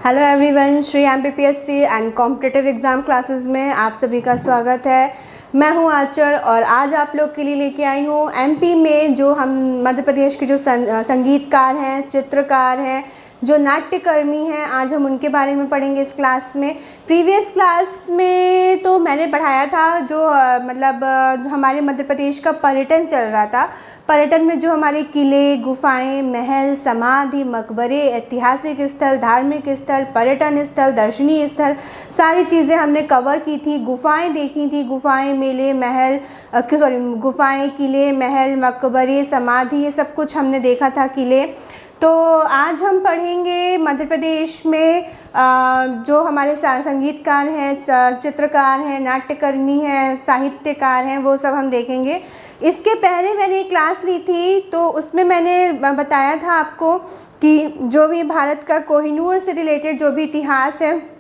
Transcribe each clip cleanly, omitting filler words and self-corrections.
Hello everyone, Shri MPPSC and competitive exam classes में आप सभी का स्वागत है। मैं हूं आंचल और आज आप लोग के लिए लेके आई हूं एमपी में जो हम मध्य प्रदेश के जो संगीतकार हैं, चित्रकार हैं, जो नाट्यकर्मी हैं, आज हम उनके बारे में पढ़ेंगे इस क्लास में। प्रीवियस क्लास में तो मैंने पढ़ाया था जो हमारे मध्य प्रदेश का पर्यटन चल रहा था। पर्यटन में जो हमारे किले, गुफाएं, महल, समाधि, मकबरे, ऐतिहासिक स्थल, धार्मिक स्थल, पर्यटन स्थल, दर्शनीय स्थल, सारी चीज़ें हमने कवर की थी। गुफाएं देखी थी, गुफाएं, मेले, महल, गुफाएं, किले, महल, मकबरे, समाधि, ये सब कुछ हमने देखा था, किले। तो आज हम पढ़ेंगे मध्य प्रदेश में जो हमारे संगीतकार हैं, चित्रकार हैं, नाट्यकर्मी हैं, साहित्यकार हैं, वो सब हम देखेंगे। इसके पहले मैंने एक क्लास ली थी तो उसमें मैंने बताया था आपको कि जो भी भारत का कोहिनूर से रिलेटेड जो भी इतिहास है,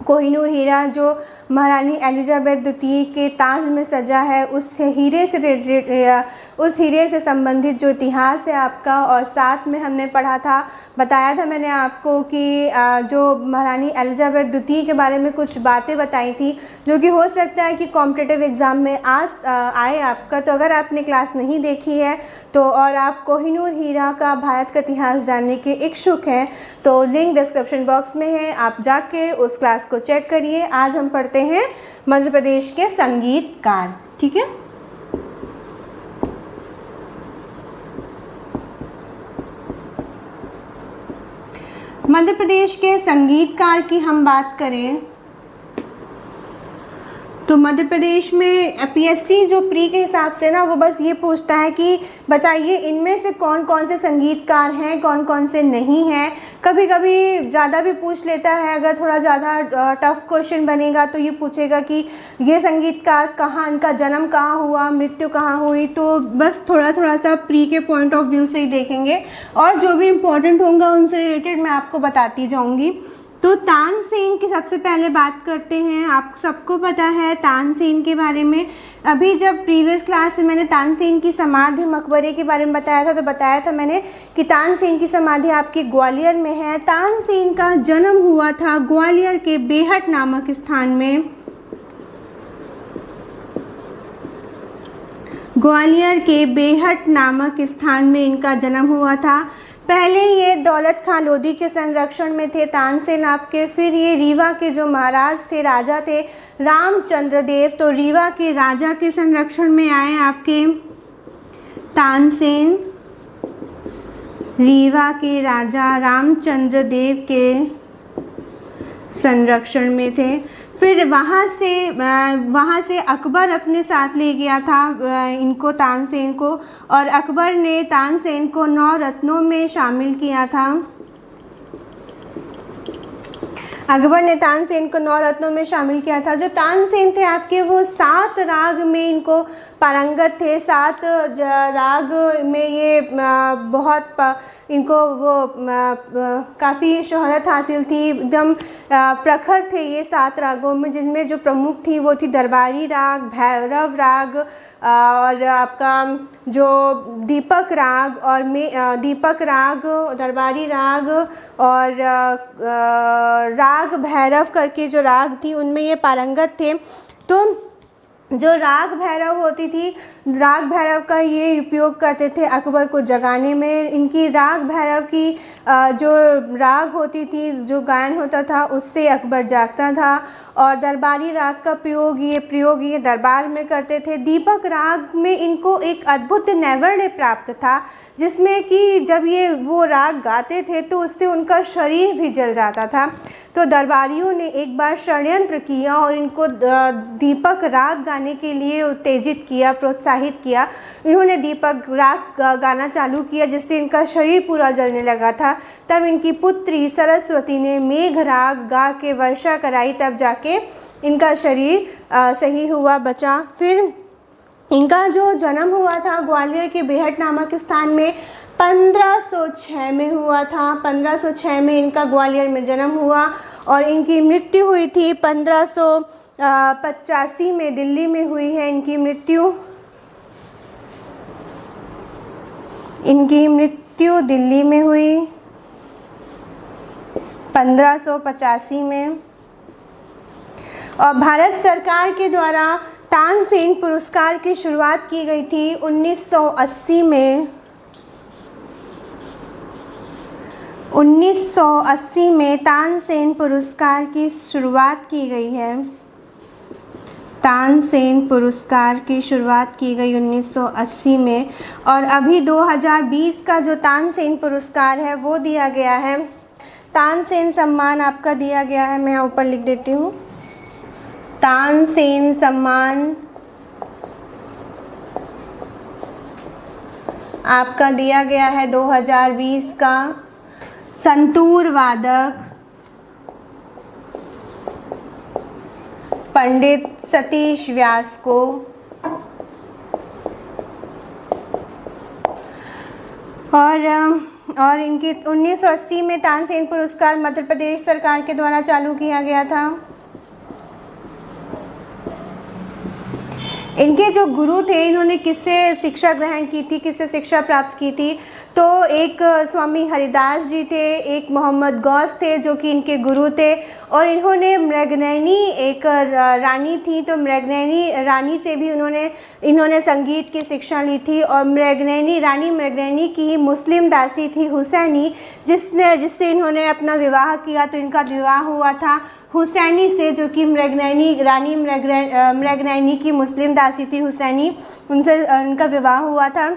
कोहिनूर हीरा जो महारानी एलिजाबेथ द्वितीय के ताज में सजा है, उस हीरे से संबंधित जो इतिहास है आपका। और साथ में हमने बताया था मैंने आपको कि जो महारानी एलिजाबेथ द्वितीय के बारे में कुछ बातें बताई थी जो कि हो सकता है कि कॉम्पिटिटिव एग्ज़ाम में आए आपका। तो अगर आपने क्लास नहीं देखी है तो और आप कोहिनूर हीरा का भारत का इतिहास जानने के इच्छुक हैं तो लिंक डिस्क्रिप्शन बॉक्स में है, आप जाके उस क्लास को चेक करिए। आज हम पढ़ते हैं मध्य प्रदेश के संगीतकार, ठीक है। मध्य प्रदेश के संगीतकार की हम बात करें तो मध्य प्रदेश में पीएससी जो प्री के हिसाब से ना वो बस ये पूछता है कि बताइए इनमें से कौन कौन से संगीतकार हैं, कौन कौन से नहीं हैं। कभी कभी ज़्यादा भी पूछ लेता है, अगर थोड़ा ज़्यादा टफ क्वेश्चन बनेगा तो ये पूछेगा कि ये संगीतकार कहाँ, इनका जन्म कहाँ हुआ, मृत्यु कहाँ हुई। तो बस थोड़ा सा प्री के पॉइंट ऑफ व्यू से ही देखेंगे और जो भी इम्पोर्टेंट होगा उनसे रिलेटेड मैं आपको बताती जाऊँगी। तो तानसेन की सबसे पहले बात करते हैं। आप सबको पता है तानसेन के बारे में। अभी जब प्रीवियस क्लास में मैंने तानसेन की समाधि, मकबरे के बारे में बताया था तो बताया था मैंने कि तानसेन की समाधि आपकी ग्वालियर में है। तानसेन का जन्म हुआ था ग्वालियर के बेहट नामक स्थान में। ग्वालियर के बेहट नामक स्थान में इनका जन्म हुआ था। पहले ये दौलत खां लोधी के संरक्षण में थे तानसेन आपके। फिर ये रीवा के जो महाराज थे, राजा थे रामचंद्र देव, तो रीवा के राजा के संरक्षण में आए आपके तानसेन। रीवा के राजा रामचंद्र देव के संरक्षण में थे। फिर वहाँ से अकबर अपने साथ ले गया था इनको, तानसेन को, और अकबर ने तानसेन को 9 रत्नों में शामिल किया था। अकबर ने तानसेन को 9 रत्नों में शामिल किया था। जो तानसेन थे आपके वो 7 राग में इनको पारंगत थे। 7 राग में ये बहुत इनको वो काफ़ी शोहरत हासिल थी, एकदम प्रखर थे ये 7 रागों में, जिनमें जो प्रमुख थी वो थी दरबारी राग, भैरव राग और आपका जो दीपक राग और दीपक राग, दरबारी राग और राग भैरव करके जो राग थी उनमें ये पारंगत थे। तो जो राग भैरव होती थी, राग भैरव का ये उपयोग करते थे अकबर को जगाने में। इनकी राग भैरव की जो राग होती थी, जो गायन होता था, उससे अकबर जागता था। और दरबारी राग का प्रयोग ये दरबार में करते थे। दीपक राग में इनको एक अद्भुत नैवेद्य प्राप्त था, जिसमें कि जब ये वो राग गाते थे तो उससे उनका शरीर भी जल जाता था। तो दरबारियों ने एक बार षड्यंत्र किया और इनको दीपक राग गाने के लिए उत्तेजित किया, प्रोत्साहित किया। इन्होंने दीपक राग गाना चालू किया जिससे इनका शरीर पूरा जलने लगा था। तब इनकी पुत्री सरस्वती ने मेघ राग गा के वर्षा कराई, तब जाके इनका शरीर सही हुआ, बचा। फिर इनका जो जन्म हुआ था ग्वालियर के बेहट नामक स्थान में 1506 में हुआ था। 1506 में इनका ग्वालियर में जन्म हुआ और इनकी मृत्यु हुई थी 1585 में दिल्ली में हुई है इनकी मृत्यु। इनकी मृत्यु दिल्ली में हुई 1585 में। और भारत सरकार के द्वारा तानसेन पुरस्कार की शुरुआत की गई थी 1980 में। 1980 में तानसेन पुरस्कार की शुरुआत की गई है। तानसेन पुरस्कार की शुरुआत की गई 1980 में। और अभी 2020 का जो तानसेन पुरस्कार है वो दिया गया है। तानसेन सम्मान आपका दिया गया है, मैं यहाँ ऊपर लिख देती हूँ। तानसेन सम्मान आपका दिया गया है 2020 का संतूर वादक पंडित सतीश व्यास को। और इनकी 1980 में तानसेन पुरस्कार मध्य प्रदेश सरकार के द्वारा चालू किया गया था। इनके जो गुरु थे, इन्होंने किससे शिक्षा ग्रहण की थी, किससे शिक्षा प्राप्त की थी? तो एक स्वामी हरिदास जी थे, एक मोहम्मद गौस थे जो कि इनके गुरु थे। और इन्होंने मृगनयनी एक रानी थी, तो मृगनयनी रानी से भी इन्होंने संगीत की शिक्षा ली थी। और रानी मृगनयनी की मुस्लिम दासी थी हुसैनी, जिससे इन्होंने अपना विवाह किया। तो इनका विवाह हुआ था हुसैनी से, जो कि रानी मृगनयनी की मुस्लिम दासी थी हुसैनी, उनसे इनका विवाह हुआ था।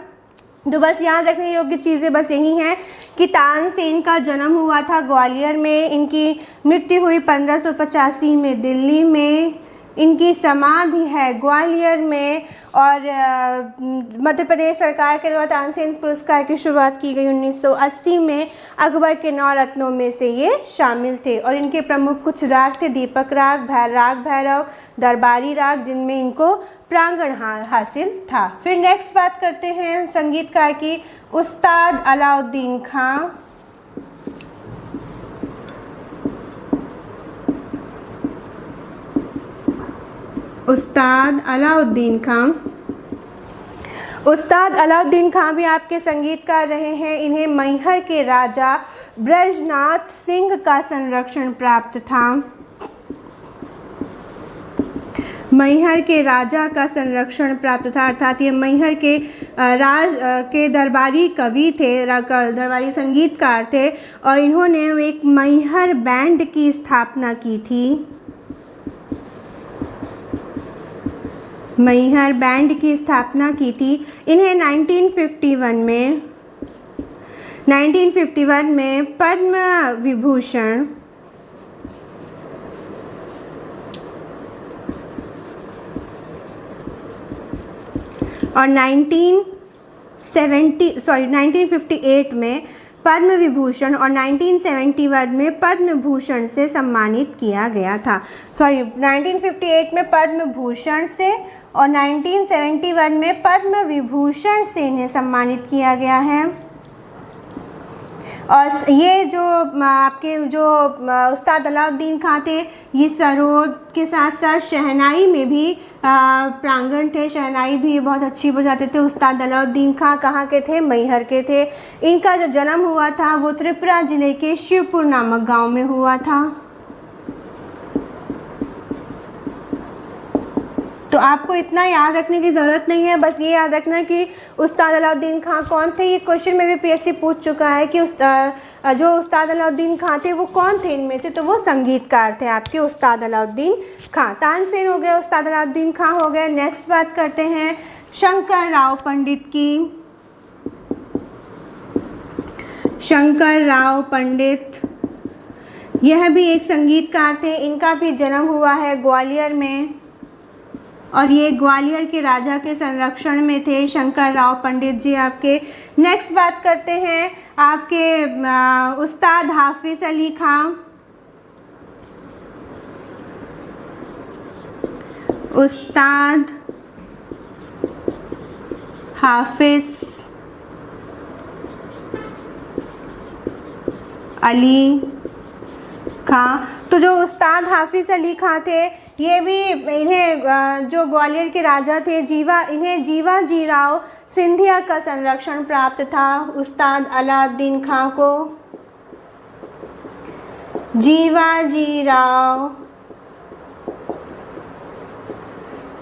तो बस याद रखने योग्य चीज़ें बस यही हैं कि तानसेन का जन्म हुआ था ग्वालियर में, इनकी मृत्यु हुई 1585 में दिल्ली में, इनकी समाधि है ग्वालियर में। और मध्य प्रदेश सरकार के द्वारा तानसेन पुरस्कार की शुरुआत की गई 1980 में। अकबर के 9 रत्नों में से ये शामिल थे। और इनके प्रमुख कुछ राग थे, दीपक राग, राग भैरव, दरबारी राग, जिनमें इनको प्रांगण हासिल था। फिर नेक्स्ट बात करते हैं संगीतकार की, उस्ताद अलाउद्दीन खां। उस्ताद अलाउद्दीन खां। उस्ताद अलाउद्दीन खां भी आपके संगीतकार रहे हैं। इन्हें मैहर के राजा ब्रजनाथ सिंह का संरक्षण प्राप्त था। मैहर के राजा का संरक्षण प्राप्त था, अर्थात ये मैहर के राज के दरबारी कवि थे, दरबारी संगीतकार थे। और इन्होंने एक मैहर बैंड की स्थापना की थी। मैहर बैंड की स्थापना की थी। इन्हें 1951 में पद्म विभूषण और 1958 में पद्म विभूषण और 1971 में पद्म भूषण से सम्मानित किया गया था। 1958 में पद्म भूषण से और 1971 में पद्म विभूषण से इन्हें सम्मानित किया गया है। और ये जो आपके जो उस्ताद अलाउद्दीन खां थे, ये सरोद के साथ साथ शहनाई में भी प्रांगण थे। शहनाई भी बहुत अच्छी बजाते थे। उस्ताद अलाउद्दीन खां कहाँ के थे? मैहर के थे। इनका जो जन्म हुआ था वो त्रिपुरा जिले के शिवपुर नामक गांव में हुआ था। तो आपको इतना याद रखने की ज़रूरत नहीं है, बस ये याद रखना कि उस्ताद अलाउद्दीन खां कौन थे। ये क्वेश्चन में भी पीएससी पूछ चुका है कि जो उस्ताद अलाउद्दीन खां थे वो कौन थे इनमें से? तो वो संगीतकार थे आपके उस्ताद अलाउद्दीन खां। तानसेन हो गए, उस्ताद अलाउद्दीन खां हो गए। नेक्स्ट बात करते हैं शंकर राव पंडित की। शंकर राव पंडित, यह भी एक संगीतकार थे। इनका भी जन्म हुआ है ग्वालियर में और ये ग्वालियर के राजा के संरक्षण में थे, शंकर राव पंडित जी आपके। नेक्स्ट बात करते हैं आपके उस्ताद हाफिज़ अली खां। उस्ताद हाफिज़ अली खां। तो जो उस्ताद हाफिज़ अली खां थे, ये भी इन्हें जो ग्वालियर के राजा थे इन्हें जीवाजी राव सिंधिया का संरक्षण प्राप्त था उस्ताद अलाउद्दीन खां को। जीवाजी राव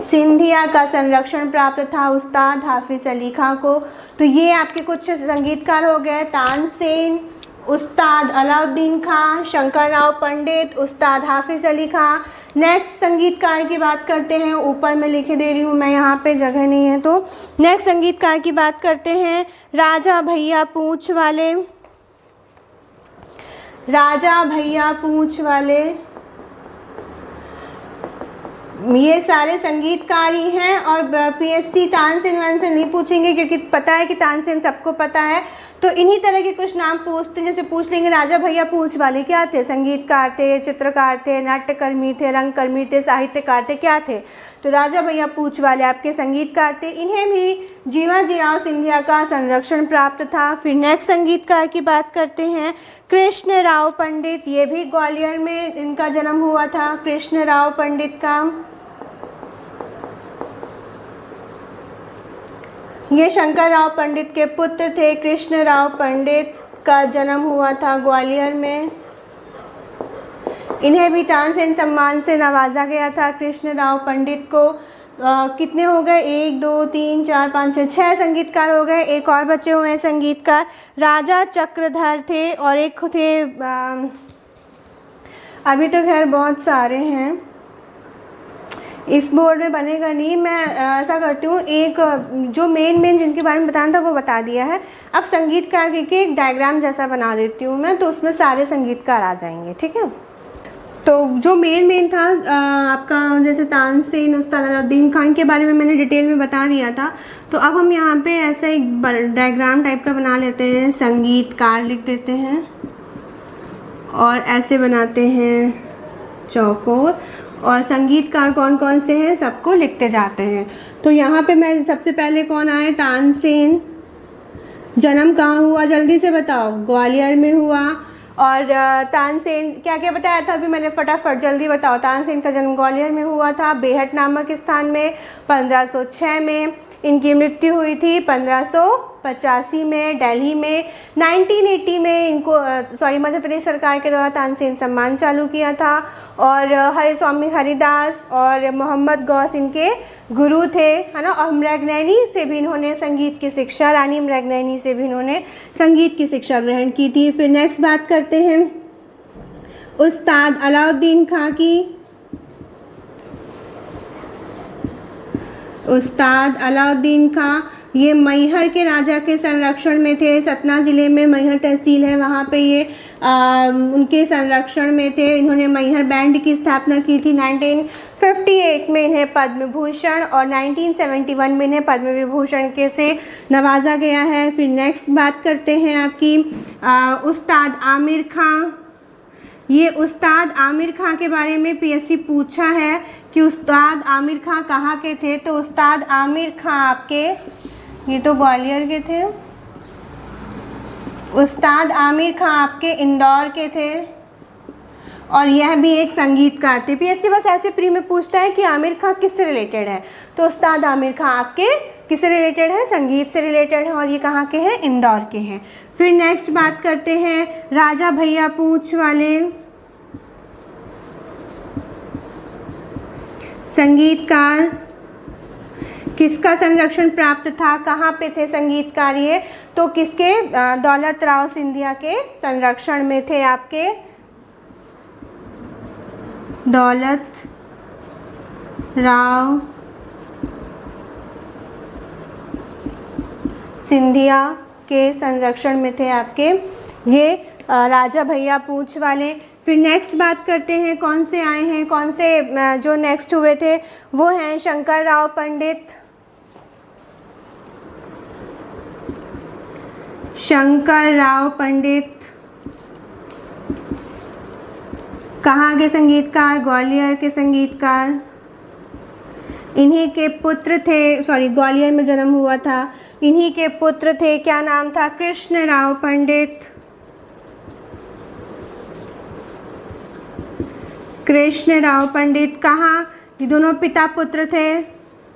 सिंधिया का संरक्षण प्राप्त था उस्ताद हाफिज अली खां को। तो ये आपके कुछ संगीतकार हो गए, तानसेन, उस्ताद अलाउद्दीन खां, शंकर राव पंडित, उस्ताद हाफिज अली खां। नेक्स्ट संगीतकार की बात करते हैं, ऊपर मैं लिखे दे रही हूँ मैं, यहाँ पे जगह नहीं है तो नेक्स्ट संगीतकार की बात करते हैं, राजा भैया पूंछ वाले। राजा भैया पूंछ वाले, ये सारे संगीतकार ही हैं और पीएससी तानसेन वानसेन नहीं पूछेंगे क्योंकि पता है कि तानसेन सबको पता है। तो इन्हीं तरह के कुछ नाम पूछते हैं, जैसे पूछ लेंगे राजा भैया पूंछ वाले क्या थे, संगीतकार थे, चित्रकार थे, नाट्यकर्मी थे, रंगकर्मी थे, साहित्यकार थे, क्या थे। तो राजा भैया पूंछ वाले आपके संगीतकार थे। इन्हें भी जीवाजी राव सिंधिया का संरक्षण प्राप्त था। फिर नेक्स्ट संगीतकार की बात करते हैं, कृष्ण राव पंडित। ये भी ग्वालियर में इनका जन्म हुआ था, कृष्ण राव पंडित का। ये शंकर राव पंडित के पुत्र थे। कृष्ण राव पंडित का जन्म हुआ था ग्वालियर में। इन्हें भी तानसेन सम्मान से नवाजा गया था। कृष्ण राव पंडित को कितने हो गए, 1 2 3 4 5 6 संगीतकार हो गए। एक और बचे हुए हैं संगीतकार, राजा चक्रधर थे और एक थे अभी तो खैर बहुत सारे हैं, इस बोर्ड में बनेगा नहीं। मैं ऐसा करती हूँ, एक जो मेन जिनके बारे में बताना था वो बता दिया है। अब संगीतकार के एक डायग्राम जैसा बना देती हूँ मैं, तो उसमें सारे संगीतकार आ जाएंगे, ठीक है। तो जो मेन था आपका, जैसे तानसेन, उस्ताद अलाउद्दीन खान के बारे में मैंने डिटेल में बता दिया था। तो अब हम यहाँ पे ऐसा एक डायग्राम टाइप का बना लेते हैं, संगीतकार लिख देते हैं और ऐसे बनाते हैं चौकोर, और संगीतकार कौन कौन से हैं सबको लिखते जाते हैं। तो यहाँ पे मैं सबसे पहले कौन आए, तानसेन। जन्म कहाँ हुआ जल्दी से बताओ, ग्वालियर में हुआ। और तानसेन क्या क्या बताया था अभी मैंने, फटाफट जल्दी बताओ। तानसेन का जन्म ग्वालियर में हुआ था, बेहट नामक स्थान में 1506 में। इनकी मृत्यु हुई थी 1585 में दिल्ली में। 1980 में इनको मध्य प्रदेश सरकार के द्वारा तानसेन सम्मान चालू किया था। और हरे स्वामी हरिदास और मोहम्मद गौस इनके गुरु थे, है ना। और मृगनयनी से भी इन्होंने संगीत की शिक्षा, रानी मृगनयनी से भी इन्होंने संगीत की शिक्षा ग्रहण की थी। फिर नेक्स्ट बात करते हैं उस्ताद अलाउद्दीन खां की। उस्ताद अलाउद्दीन खां ये मैहर के राजा के संरक्षण में थे। सतना ज़िले में मैहर तहसील है, वहाँ पे ये उनके संरक्षण में थे। इन्होंने मैहर बैंड की स्थापना की थी। 1958 में इन्हें पद्म भूषण और 1971 में इन्हें पद्म विभूषण के से नवाजा गया है। फिर नेक्स्ट बात करते हैं आपकी उस्ताद आमिर खां। ये उस्ताद आमिर खां के बारे में पीएससी पूछा है कि उस्ताद आमिर खां कहाँ के थे। तो उस्ताद आमिर खां आपके, ये तो ग्वालियर के थे, उस्ताद आमिर खां आपके इंदौर के थे और यह भी एक संगीतकार थे। पीएससी बस ऐसे प्री में पूछता है कि आमिर खां किससे रिलेटेड है, तो उस्ताद आमिर खां आपके किससे रिलेटेड है, संगीत से रिलेटेड है और ये कहाँ के हैं, इंदौर के हैं। फिर नेक्स्ट बात करते हैं राजा भैया पूंछ वाले संगीतकार, किसका संरक्षण प्राप्त था, कहाँ पे थे संगीतकार ये, तो किसके, दौलत राव सिंधिया के संरक्षण में थे आपके, दौलत राव सिंधिया के संरक्षण में थे आपके ये राजा भैया पूंछ वाले। फिर नेक्स्ट बात करते हैं कौन से आए हैं, कौन से जो नेक्स्ट हुए थे वो हैं शंकर राव पंडित। शंकर राव पंडित कहाँ के संगीतकार, ग्वालियर के संगीतकार। इन्हीं के पुत्र थे, ग्वालियर में जन्म हुआ था, इन्हीं के पुत्र थे, क्या नाम था, कृष्ण राव पंडित। कृष्ण राव पंडित कहाँ, ये दोनों पिता पुत्र थे,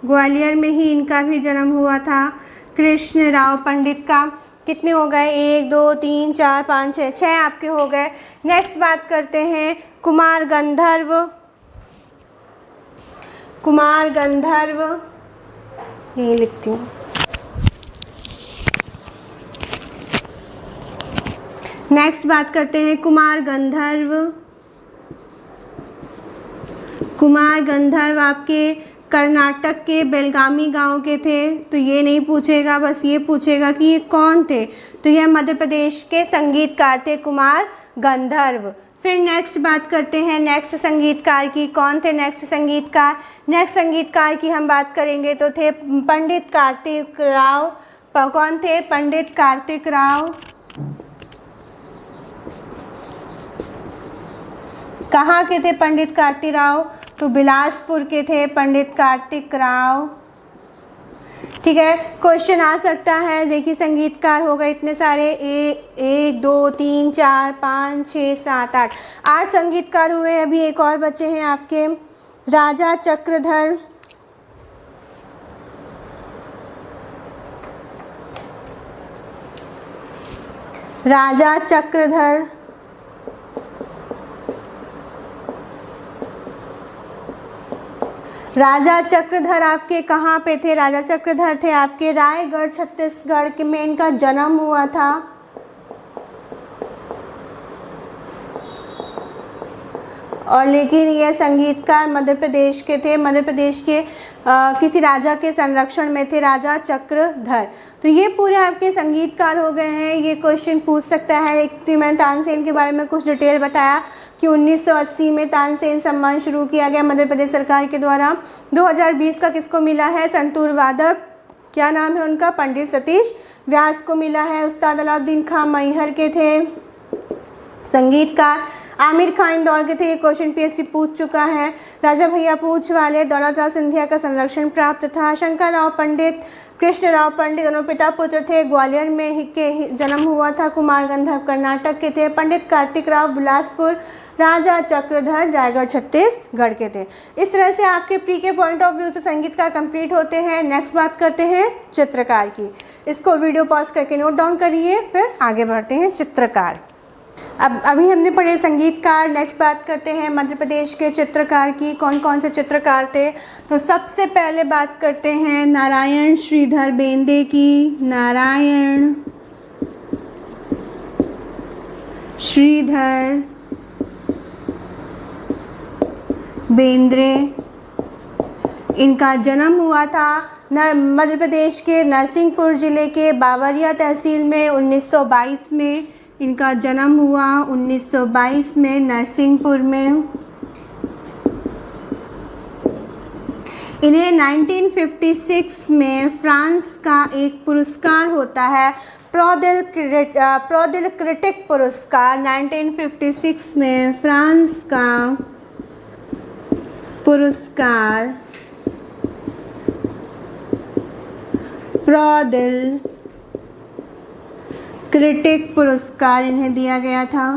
ग्वालियर में ही इनका भी जन्म हुआ था। कृष्ण राव पंडित का कितने हो गए? 1 2 3 4 5 6, 6 आपके हो गए। नेक्स्ट बात करते हैं कुमार गंधर्व। कुमार गंधर्व यही लिखती हूँ। नेक्स्ट बात करते हैं कुमार गंधर्व। कुमार गंधर्व आपके कर्नाटक के बेलगामी गांव के थे। तो ये नहीं पूछेगा, बस ये पूछेगा कि ये कौन थे। तो यह मध्य प्रदेश के संगीतकार थे कुमार गंधर्व। फिर नेक्स्ट बात करते हैं नेक्स्ट संगीतकार की। कौन थे नेक्स्ट संगीतकार? नेक्स्ट संगीतकार की हम बात करेंगे तो थे पंडित कार्तिक राव। कौन थे? पंडित कार्तिक राव। कहाँ के थे पंडित कार्तिक राव? तो बिलासपुर के थे पंडित कार्तिक राव। ठीक है, क्वेश्चन आ सकता है। देखिए संगीतकार हो गए इतने सारे, 1 2 3 4 5 6 7 8, 8 संगीतकार हुए। अभी एक और बचे हैं आपके राजा चक्रधर। राजा चक्रधर राजा चक्रधर आपके कहाँ पे थे? राजा चक्रधर थे आपके रायगढ़ छत्तीसगढ़ के में इनका जन्म हुआ था। और लेकिन ये संगीतकार मध्य प्रदेश के थे। मध्य प्रदेश के किसी राजा के संरक्षण में थे, राजा चक्रधर। तो ये पूरे आपके संगीतकार हो गए हैं। ये क्वेश्चन पूछ सकता है। एक तो मैंने तानसेन के बारे में कुछ डिटेल बताया कि 1980 में तानसेन सम्मान शुरू किया गया मध्य प्रदेश सरकार के द्वारा। 2020 का किसको मिला है? संतूर वादक, क्या नाम है उनका? पंडित सतीश व्यास को मिला है। उस्ताद अलाउद्दीन खां मैहर के थे संगीतकार। आमिर खान इन दौर के थे। ये क्वेश्चन पीएससी पूछ चुका है। राजा भैया पूछ वाले दौलत राव सिंधिया का संरक्षण प्राप्त था। शंकर राव पंडित, कृष्ण राव पंडित दोनों पिता पुत्र थे। ग्वालियर में ही के जन्म हुआ था। कुमार गंधर्व कर्नाटक के थे। पंडित कार्तिक राव बिलासपुर, राजा चक्रधर रायगढ़ छत्तीसगढ़ के थे। इस तरह से आपके प्री के पॉइंट ऑफ व्यू से संगीतकार कंप्लीट होते हैं। नेक्स्ट बात करते हैं चित्रकार की। इसको वीडियो पॉज करके नोट डाउन करिए, फिर आगे बढ़ते हैं चित्रकार। अब अभी हमने पढ़े संगीतकार। नेक्स्ट बात करते हैं मध्य प्रदेश के चित्रकार की। कौन कौन से चित्रकार थे? तो सबसे पहले बात करते हैं नारायण श्रीधर बेंद्रे की। नारायण श्रीधर बेंद्रे, इनका जन्म हुआ था मध्य प्रदेश के नरसिंहपुर ज़िले के बावरिया तहसील में 1922 में। इनका जन्म हुआ 1922 में नरसिंहपुर में। इन्हें 1956 में फ्रांस का एक पुरस्कार होता है, प्रोदिल क्रिटिक पुरस्कार। 1956 में फ्रांस का पुरस्कार प्रोदिल क्रिटिक पुरस्कार इन्हें दिया गया था।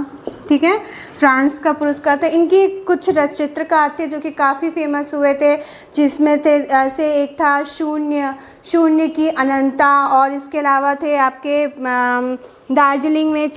ठीक है, फ्रांस का पुरस्कार था। इनकी कुछ चित्रकार थे जो कि काफ़ी फेमस हुए थे, जिसमें थे ऐसे एक था शून्य की अनंता, और इसके अलावा थे आपके दार्जिलिंग में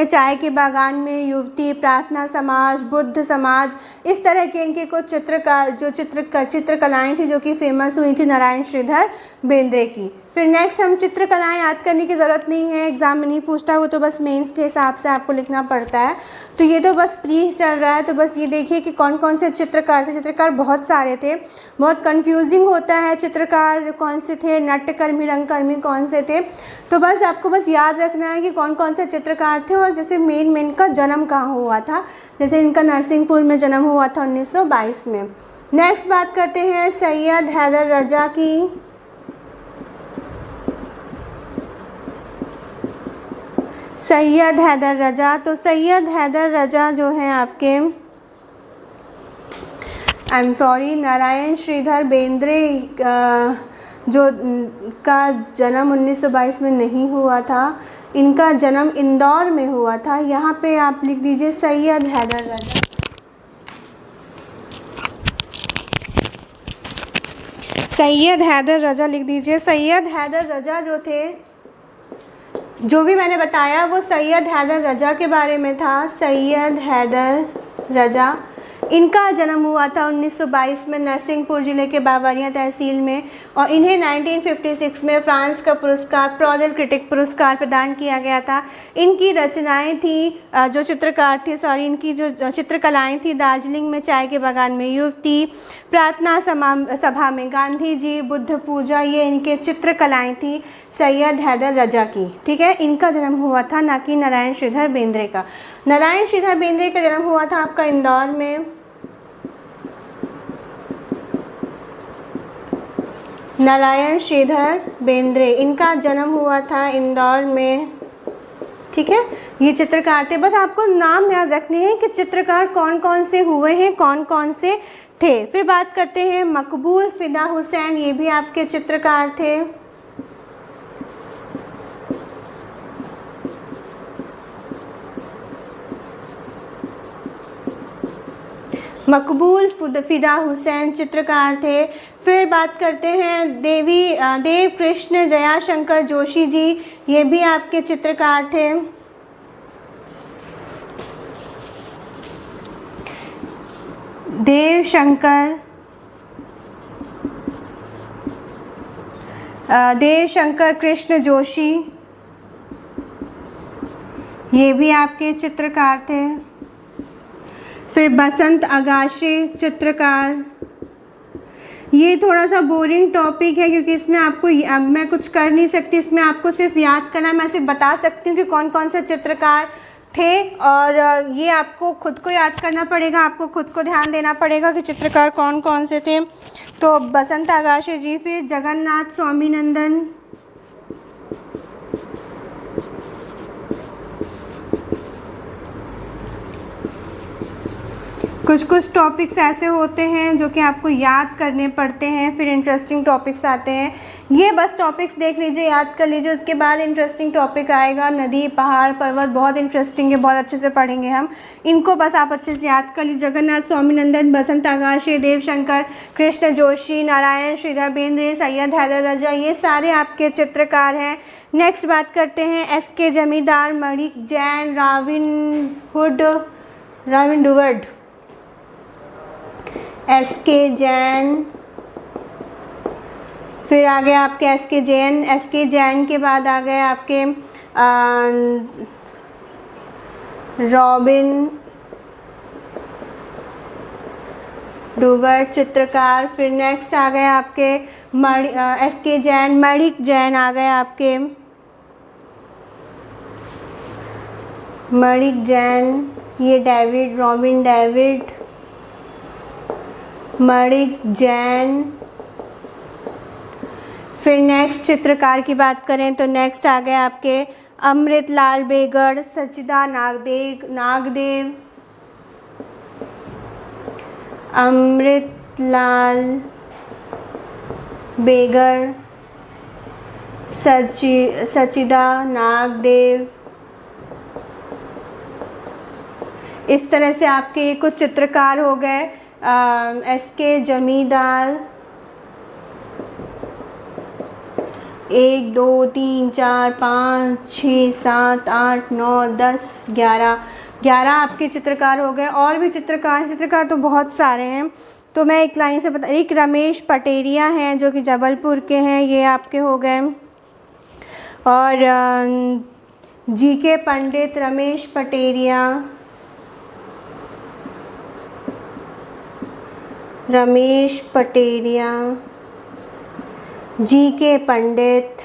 चाय के बागान में युवती, प्रार्थना समाज, बुद्ध समाज, इस तरह के इनके कुछ चित्रकार जो चित्रकलाएँ थी जो कि फेमस हुई थी नारायण श्रीधर बेंद्रे की। फिर नेक्स्ट हम चित्रकलाएँ याद करने की ज़रूरत नहीं है, एग्ज़ाम में नहीं पूछता, वो तो बस मेंस के हिसाब से आपको लिखना पड़ता है। तो ये तो बस प्री चल रहा है, तो बस ये देखिए कि कौन कौन से चित्रकार थे। चित्रकार बहुत सारे थे, बहुत कंफ्यूजिंग होता है चित्रकार कौन से थे, नाट्यकर्मी रंगकर्मी कौन से थे। तो बस आपको बस याद रखना है कि कौन कौन से चित्रकार थे और जैसे मेन का जन्म कहाँ हुआ था। जैसे इनका नरसिंहपुर में जन्म हुआ था 1922 में। नेक्स्ट बात करते हैं सैयद हैदर रजा की। सैयद हैदर रजा, तो सैयद हैदर रजा जो हैं आपके नारायण श्रीधर बेंद्रे जो का जन्म 1922 में नहीं हुआ था, इनका जन्म इंदौर में हुआ था। यहाँ पे आप लिख दीजिए सैयद हैदर रजा। सैयद हैदर रजा लिख दीजिए। सैयद हैदर रजा जो थे, जो भी मैंने बताया वो सैयद हैदर रजा के बारे में था। सैयद हैदर रजा, इनका जन्म हुआ था 1922 में नरसिंहपुर ज़िले के बावरिया तहसील में, और इन्हें 1956 में फ्रांस का पुरस्कार प्रॉडल क्रिटिक पुरस्कार प्रदान किया गया था। इनकी रचनाएं थी जो चित्रकार थे सॉरी इनकी जो चित्रकलाएं थी, दार्जिलिंग में चाय के बागान में युवती, प्रार्थना सभा में गांधी जी, बुद्ध पूजा, ये इनके चित्रकलाएं थी सैयद हैदर रजा की। ठीक है, इनका जन्म हुआ था, ना कि नारायण श्रीधर बेंद्रे का। नारायण श्रीधर बेंद्रे का जन्म हुआ था आपका इंदौर में। नारायण श्रीधर बेंद्रे, इनका जन्म हुआ था इंदौर में। ठीक है, ये चित्रकार थे। बस आपको नाम याद रखने हैं कि चित्रकार कौन कौन से हुए हैं, कौन कौन से थे। फिर बात करते हैं मकबूल फिदा हुसैन, ये भी आपके चित्रकार थे। मकबूल फिदा हुसैन चित्रकार थे। फिर बात करते हैं देव कृष्ण जयाशंकर जोशी जी, ये भी आपके चित्रकार थे। देव शंकर कृष्ण जोशी, ये भी आपके चित्रकार थे। फिर बसंत अगाशे चित्रकार, ये थोड़ा सा बोरिंग टॉपिक है क्योंकि इसमें आपको मैं कुछ कर नहीं सकती, इसमें आपको सिर्फ याद करना है। मैं सिर्फ बता सकती हूँ कि कौन कौन से चित्रकार थे, और ये आपको खुद को याद करना पड़ेगा, आपको खुद को ध्यान देना पड़ेगा कि चित्रकार कौन कौन से थे। तो बसंत अगाशे जी, फिर जगन्नाथ स्वामीनंदन, कुछ कुछ टॉपिक्स ऐसे होते हैं जो कि आपको याद करने पड़ते हैं, फिर इंटरेस्टिंग टॉपिक्स आते हैं। ये बस टॉपिक्स देख लीजिए, याद कर लीजिए, उसके बाद इंटरेस्टिंग टॉपिक आएगा नदी, पहाड़, पर्वत, बहुत इंटरेस्टिंग है, बहुत अच्छे से पढ़ेंगे हम इनको। बस आप अच्छे से याद कर लीजिए। जगन्नाथ स्वामीनंदन, बसंत अगाशे, देवशंकर कृष्ण जोशी, नारायण श्रीधर बेंद्रे, सैयद हैदर रजा, ये सारे आपके चित्रकार हैं। नेक्स्ट बात करते हैं एस.के. जमींदार, मणिक जैन, रॉबिन डुवर्ड, एस.के. जैन, फिर आ गए आपके एस.के. जैन। एस.के. जैन के बाद आ गए आपके रॉबिन डुवर्ड चित्रकार। फिर नेक्स्ट आ गए आपके एस.के. जैन, मणिक जैन आ गए आपके, मणिक जैन, ये David, robin David, Manik Jain. फिर नेक्स्ट चित्रकार की बात करें तो नेक्स्ट आ गए आपके अमृतलाल बेगड़, सचिदा नागदेव, अमृतलाल बेगड़, सचिदा नागदेव। इस तरह से आपके ये कुछ चित्रकार हो गए। एस.के. जमींदार, 1 2 3 4 5 6 7 8 9 10 11 आपके चित्रकार हो गए। और भी चित्रकार तो बहुत सारे हैं, तो मैं एक लाइन से बता। एक रमेश पटेरिया हैं जो कि जबलपुर के हैं, ये आपके हो गए। और जी.के. पंडित, रमेश पटेरिया, जी.के. पंडित।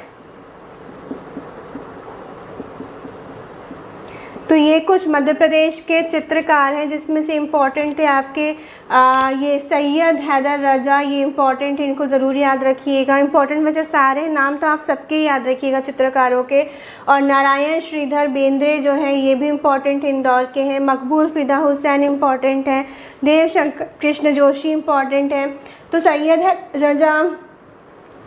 तो ये कुछ मध्य प्रदेश के चित्रकार हैं जिसमें से इम्पॉर्टेंट थे आपके ये सैयद हैदर रजा, ये इम्पॉर्टेंट है, इनको ज़रूर याद रखिएगा। इम्पॉर्टेंट वैसे सारे नाम तो आप सबके याद रखिएगा चित्रकारों के। और नारायण श्रीधर बेंद्रे जो हैं ये भी इम्पॉर्टेंट इंदौर के हैं। मकबूल फिदा हुसैन इम्पॉर्टेंट है। देवशंकर कृष्ण जोशी इम्पॉर्टेंट है। तो सैयद हैदर रजा,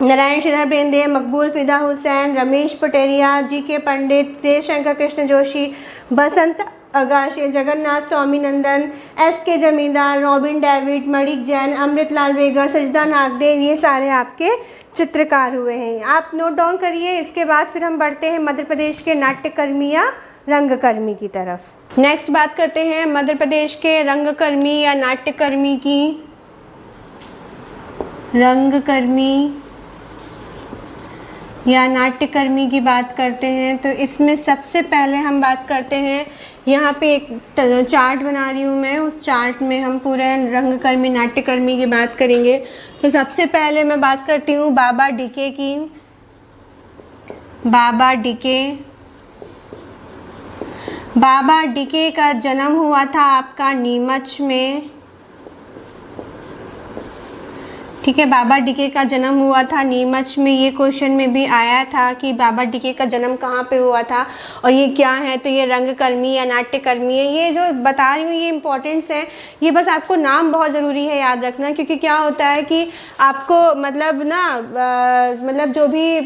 नारायण श्रीधर बेंद्रे, मकबूल फिदा हुसैन, रमेश पटेरिया, जी.के. पंडित, देवशंकर कृष्ण जोशी, बसंत अगाशे, जगन्नाथ स्वामीनंदन, S.K. जमींदार, रॉबिन डेविड, मणिक जैन, अमृतलाल वेगर, सजदा नागदेव, ये सारे आपके चित्रकार हुए हैं। आप नोट डाउन करिए। इसके बाद फिर हम बढ़ते हैं मध्य प्रदेश के नाट्यकर्मी या रंगकर्मी की तरफ। नेक्स्ट बात करते हैं मध्य प्रदेश के रंगकर्मी या नाट्यकर्मी की। रंगकर्मी या नाट्यकर्मी की बात करते हैं तो इसमें सबसे पहले हम बात करते हैं, यहाँ पे एक चार्ट बना रही हूँ मैं, उस चार्ट में हम पूरे रंगकर्मी नाट्यकर्मी की बात करेंगे। तो सबसे पहले मैं बात करती हूँ बाबा डीके की। बाबा डीके, बाबा डीके का जन्म हुआ था आपका नीमच में। ठीक है, बाबा डीके का जन्म हुआ था नीमच में। ये क्वेश्चन में भी आया था कि बाबा डीके का जन्म कहाँ पे हुआ था और ये क्या है, तो ये रंगकर्मी या नाट्यकर्मी है। ये जो बता रही हूँ ये इम्पोर्टेंट्स है, ये बस आपको नाम बहुत ज़रूरी है याद रखना, क्योंकि क्या होता है कि आपको मतलब ना मतलब जो भी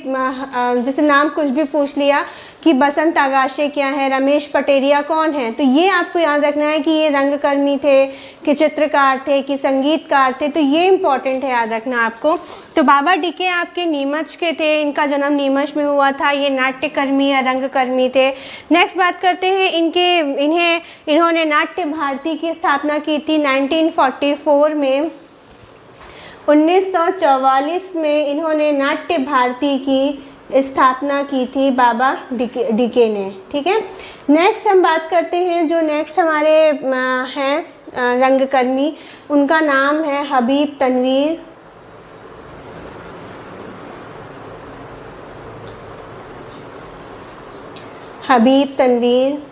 जैसे नाम कुछ भी पूछ लिया कि बसंत आगाशे क्या है, रमेश पटेरिया कौन है, तो ये आपको याद रखना है कि ये रंगकर्मी थे कि चित्रकार थे कि संगीतकार थे, तो ये इम्पॉर्टेंट है याद रखना आपको। तो बाबा डीके आपके नीमच के थे, इनका जन्म नीमच में हुआ था। ये नाट्यकर्मी या रंगकर्मी थे। नेक्स्ट बात करते हैं इन्होंने नाट्य भारती की स्थापना की थी 1944 में। 1944 में इन्होंने नाट्य भारती की स्थापना की थी बाबा डीके ने। ठीक है, नेक्स्ट हम बात करते हैं जो नेक्स्ट हमारे हैं रंगकर्मी, उनका नाम है हबीब तनवीर। हबीब तनवीर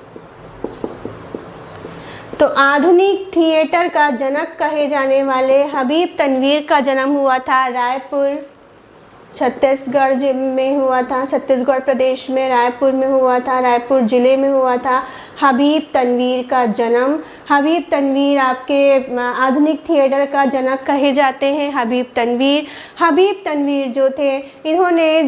तो आधुनिक थिएटर का जनक कहे जाने वाले हबीब तनवीर का जन्म हुआ था रायपुर, छत्तीसगढ़ में हुआ था। छत्तीसगढ़ प्रदेश में रायपुर में हुआ था, रायपुर ज़िले में हुआ था हबीब तनवीर का जन्म। हबीब तनवीर आपके आधुनिक थिएटर का जनक कहे जाते हैं हबीब तनवीर। हबीब तनवीर जो थे, इन्होंने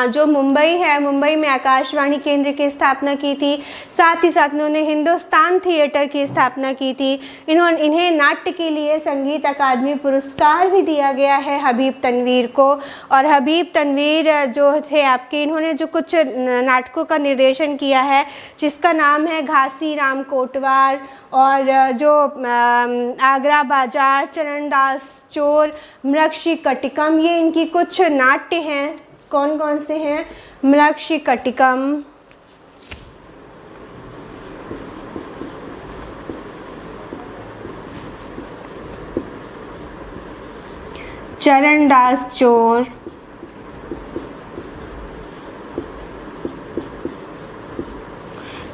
जो मुंबई है, मुंबई में आकाशवाणी केंद्र की स्थापना की थी। साथ ही साथ इन्होंने हिंदुस्तान थिएटर की स्थापना की थी। इन्हें नाट्य के लिए संगीत अकादमी पुरस्कार भी दिया गया है हबीब तनवीर को। और हबीब तनवीर जो थे आपके, इन्होंने जो कुछ नाटकों का निर्देशन किया है जिसका नाम है घासी राम कोटवार, और जो आगरा बाजार, चरणदास चोर, मृगशिकटिकम, ये इनकी कुछ नाट्य हैं। कौन कौन से हैं? मृगशिकटिकम, चरणदास चोर,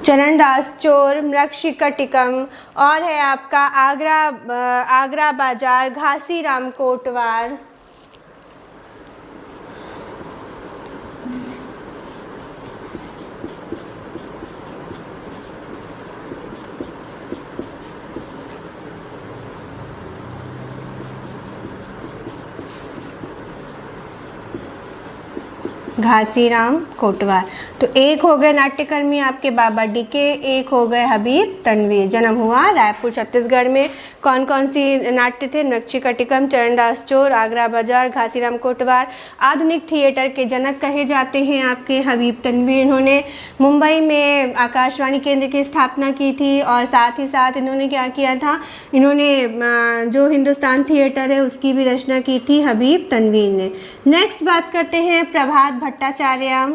चरणदास चोर, मृगशिकटिकम, और है आपका आगरा बाजार, घासी राम कोटवार। घासीराम कोटवार। तो एक हो गए नाट्यकर्मी आपके बाबा डीके, एक हो गए हबीब तनवीर। जन्म हुआ रायपुर छत्तीसगढ़ में। कौन कौन सी नाट्य थे? मृगशिकटिकम, चरणदास चोर, आगरा बाजार, घासीराम कोटवार। आधुनिक थिएटर के जनक कहे जाते हैं आपके हबीब तनवीर। इन्होंने मुंबई में आकाशवाणी केंद्र की स्थापना की थी, और साथ ही साथ इन्होंने क्या किया था, इन्होंने जो हिंदुस्तान थिएटर है उसकी भी रचना की थी हबीब तनवीर ने। नेक्स्ट बात करते हैं प्रभात भट्टाचार्य।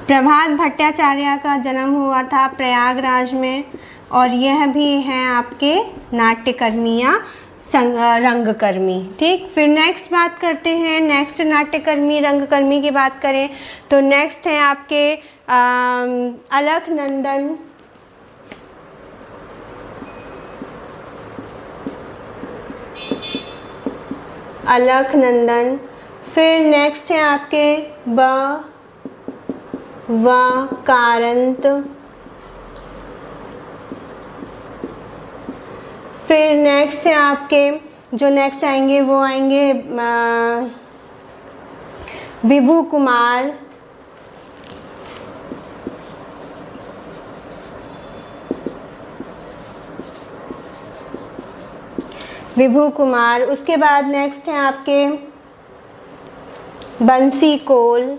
प्रभात भट्टाचार्य का जन्म हुआ था प्रयागराज में, और यह भी हैं आपके नाट्यकर्मी या रंगकर्मी। ठीक, फिर नेक्स्ट बात करते हैं, नेक्स्ट नाट्यकर्मी रंगकर्मी की बात करें तो नेक्स्ट है आपके अलखनंदन। अलखनंदन। फिर नेक्स्ट है आपके कारंत। फिर नेक्स्ट है आपके जो नेक्स्ट आएंगे वो आएंगे विभू कुमार, विभू कुमार। उसके बाद नेक्स्ट हैं आपके बंसी कोल,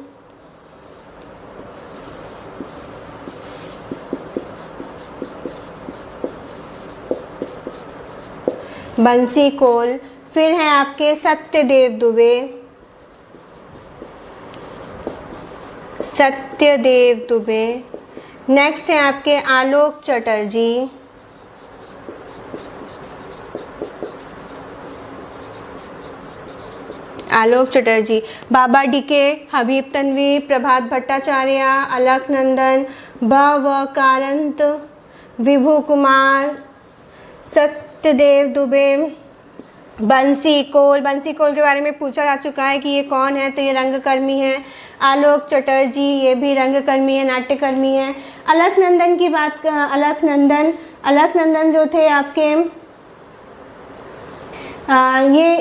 बंसी कोल। फिर हैं आपके सत्यदेव दुबे, सत्यदेव दुबे। नेक्स्ट हैं आपके आलोक चटर्जी, आलोक चटर्जी। बाबा डीके, हबीब तनवीर, प्रभात भट्टाचार्य, अलकनंदन, व कारंत, विभू कुमार, सत्यदेव दुबे, बंसी कोल। बंसी कोल के बारे में पूछा जा चुका है कि ये कौन है, तो ये रंगकर्मी है। आलोक चटर्जी ये भी रंगकर्मी है, नाट्यकर्मी है। अलकनंदन की बात, अलकनंदन जो थे आपके ये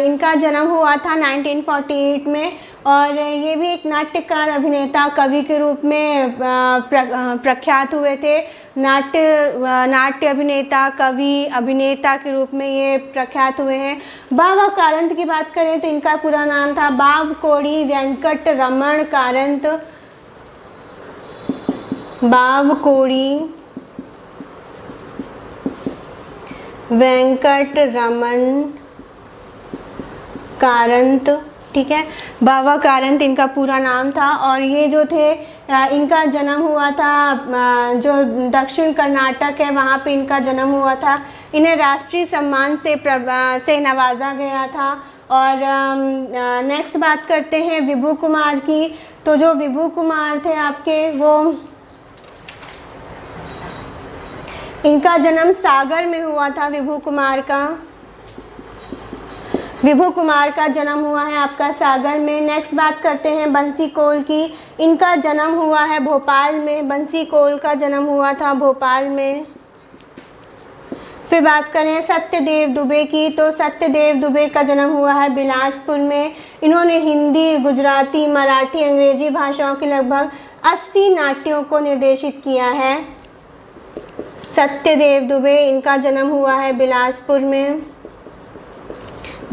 इनका जन्म हुआ था 1948 में, और ये भी एक नाट्यकार, अभिनेता, कवि के रूप में प्रख्यात हुए थे। नाट्य अभिनेता, कवि, अभिनेता के रूप में ये प्रख्यात हुए हैं। बाव कारंत की बात करें तो इनका पूरा नाम था बाव कोड़ी वेंकट रमण कारंत, बाव कोड़ी वेंकट रमन कारंत, ठीक है, बावा कारंत इनका पूरा नाम था। और ये जो थे इनका जन्म हुआ था जो दक्षिण कर्नाटक है वहाँ पे इनका जन्म हुआ था। इन्हें राष्ट्रीय सम्मान से नवाजा गया था। और नेक्स्ट बात करते हैं विभू कुमार की। तो जो विभू कुमार थे आपके, वो इनका जन्म सागर में हुआ था। विभू कुमार का जन्म हुआ है आपका सागर में। नेक्स्ट बात करते हैं बंसी कोल की। इनका जन्म हुआ है भोपाल में, बंसी कोल का जन्म हुआ था भोपाल में। फिर बात करें सत्यदेव दुबे की, तो सत्यदेव दुबे का जन्म हुआ है बिलासपुर में। इन्होंने हिंदी, गुजराती, मराठी, अंग्रेजी भाषाओं के लगभग 80 नाट्यों को निर्देशित किया है। सत्यदेव दुबे, इनका जन्म हुआ है बिलासपुर में।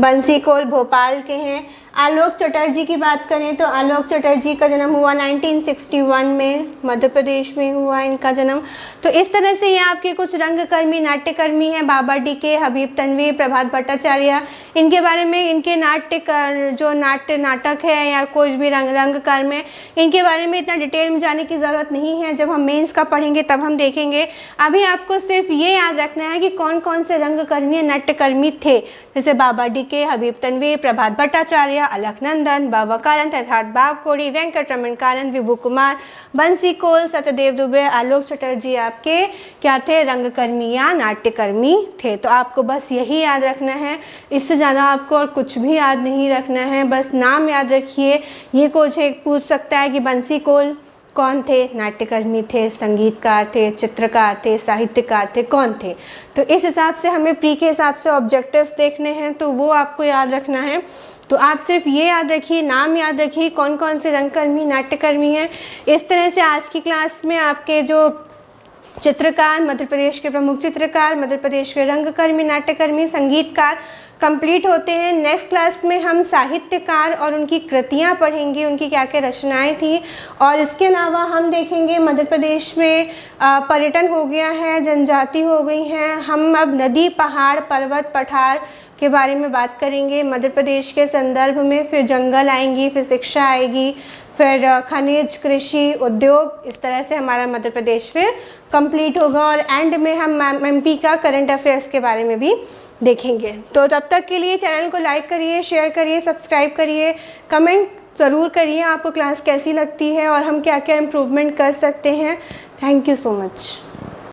बंसी कोल भोपाल के हैं। आलोक चटर्जी की बात करें तो आलोक चटर्जी का जन्म हुआ 1961 में, मध्य प्रदेश में हुआ इनका जन्म। तो इस तरह से ये आपके कुछ रंगकर्मी, नाट्यकर्मी हैं। बाबा डीके, हबीब तनवीर, प्रभात भट्टाचार्य, इनके बारे में, इनके नाटक है या कोई भी रंगकर्म है, इनके बारे में इतना डिटेल में जाने की ज़रूरत नहीं है। जब हम मेंस का पढ़ेंगे तब हम देखेंगे। अभी आपको सिर्फ ये याद रखना है कि कौन कौन से रंगकर्मी, नाट्यकर्मी थे, जैसे बाबा डीके, हबीब तनवीर, प्रभात भट्टाचार्य, अलकनंदन, बाबा कारंत अर्थात बाव कोड़ी, वेंकट रमन कारंत, विभू कुमार, बंसी कोल, सत्यदेव दुबे, आलोक चटर्जी आपके क्या थे, रंगकर्मी या नाट्यकर्मी थे। तो आपको बस यही याद रखना है, इससे ज़्यादा आपको और कुछ भी याद नहीं रखना है, बस नाम याद रखिए। ये कुछ एक पूछ सकता है कि बंसी कोल कौन थे, नाट्यकर्मी थे, संगीतकार थे, चित्रकार थे, साहित्यकार थे, कौन थे। तो इस हिसाब से हमें प्री के हिसाब से ऑब्जेक्टिव्स देखने हैं, तो वो आपको याद रखना है। तो आप सिर्फ ये याद रखिए, नाम याद रखिए, कौन कौन से रंगकर्मी, नाट्यकर्मी हैं। इस तरह से आज की क्लास में आपके जो चित्रकार, मध्य प्रदेश के प्रमुख चित्रकार, मध्य प्रदेश के रंगकर्मी, नाट्यकर्मी, संगीतकार कंप्लीट होते हैं। नेक्स्ट क्लास में हम साहित्यकार और उनकी कृतियाँ पढ़ेंगे, उनकी क्या क्या रचनाएं थी। और इसके अलावा हम देखेंगे मध्य प्रदेश में पर्यटन हो गया है, जनजाति हो गई हैं। हम अब नदी, पहाड़, पर्वत, पठार के बारे में बात करेंगे मध्य प्रदेश के संदर्भ में। फिर जंगल आएंगी, फिर शिक्षा आएगी, फिर खनिज, कृषि, उद्योग, इस तरह से हमारा मध्य प्रदेश फिर कंप्लीट होगा। और एंड में हम एमपी का करंट अफेयर्स के बारे में भी देखेंगे। तो तब तक के लिए चैनल को लाइक करिए, शेयर करिए, सब्सक्राइब करिए, कमेंट ज़रूर करिए आपको क्लास कैसी लगती है और हम क्या क्या इम्प्रूवमेंट कर सकते हैं। Thank you so much.